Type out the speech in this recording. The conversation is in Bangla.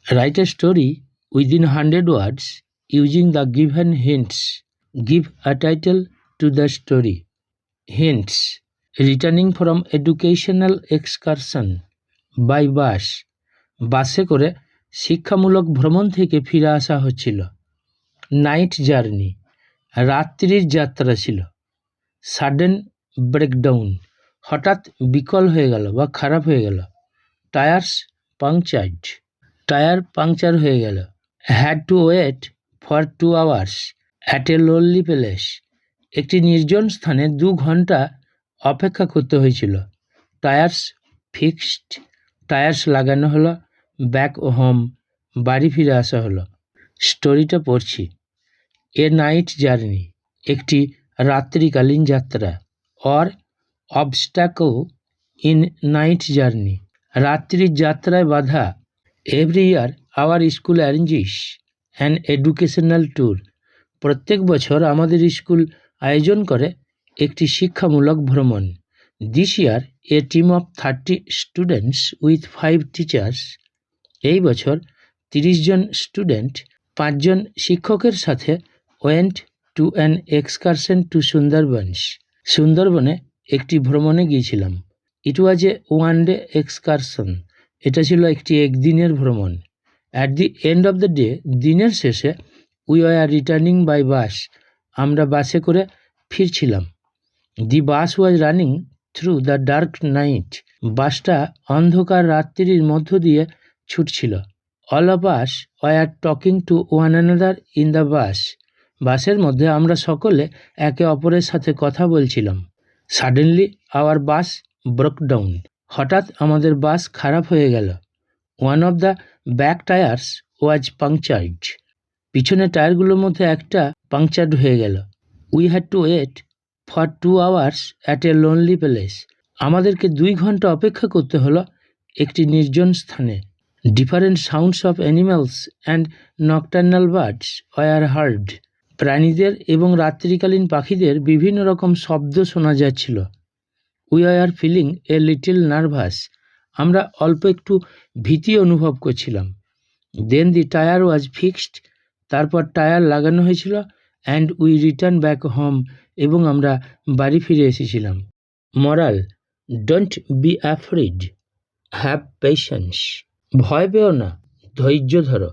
Write a story within 100 words using the given hints. Give a title to the story. Hints: returning from educational excursion by bus. বাসে করে শিক্ষামূলক ভ্রমণ থেকে ফিরে আসা হচ্ছিল। নাইট জার্নি, রাত্রির যাত্রা ছিল। সাডেন ব্রেকডাউন, হঠাৎ বিকল হয়ে গেল বা খারাপ হয়ে গেল। টায়ার্স পাংচার্ড, টায়ার পাংচার হয়ে গেল। Had to wait for 2 hours at a lonely place, একটি নির্জন স্থানে 2 ঘন্টা অপেক্ষা করতে হয়েছিল। টায়ার্স ফিক্সড, টায়ার্স লাগানো হলো। ব্যাক হোম, বাড়ি ফিরে আসা হলো। স্টোরিটা পড়ছি। এ নাইট জার্নি, একটি রাত্রিকালীন যাত্রা। Or obstacle in night journey, রাত্রির যাত্রায় বাধা। Every year our school arranges an educational tour, প্রত্যেক বছর আমাদের স্কুল আয়োজন করে একটি শিক্ষামূলক ভ্রমণ। This year a team of 30 students with 5 teachers, এই বছর 30 জন স্টুডেন্ট 5 জন শিক্ষকের সাথে went to an excursion to Sundarbans, সুন্দরবনে একটি ভ্রমণে গিয়েছিলাম। ইট ওয়াজ এ 1 day এক্সকারশন, এটা ছিল একটি একদিনের ভ্রমণ। At the end of the day, দিনের শেষে we are returning by bus, আমরা বাসে করে ফিরছিলাম। The bus was running through the dark night, বাসটা অন্ধকার রাত্রির মধ্য দিয়ে ছুটছিল। All of us were talking to one another in the bus, বাসের মধ্যে আমরা সকলে একে অপরের সাথে কথা বলছিলাম। Suddenly our bus broke down, হঠাৎ আমাদের বাস খারাপ হয়ে গেল। One of the back tyres was punctured, পিছনের টায়ারগুলোর মধ্যে একটা পাংচার্ড হয়ে গেল। We had to wait for 2 hours at a lonely place, আমাদেরকে 2 ঘন্টা অপেক্ষা করতে হলো একটি নির্জন স্থানে। Different sounds of animals and nocturnal birds were heard, প্রাণীদের এবং রাত্রিকালীন পাখিদের বিভিন্ন রকম শব্দ শোনা যাচ্ছিল। We are feeling a little nervous, আমরা অল্প একটু ভীতি অনুভব করছিলাম। Then the tyre was fixed, তারপর টায়ার লাগানো হয়েছিল। And we return back home, এবং আমরা বাড়ি ফিরে এসেছিলাম। Moral: don't be afraid, have patience, ভয় পেও না, ধৈর্য ধরো।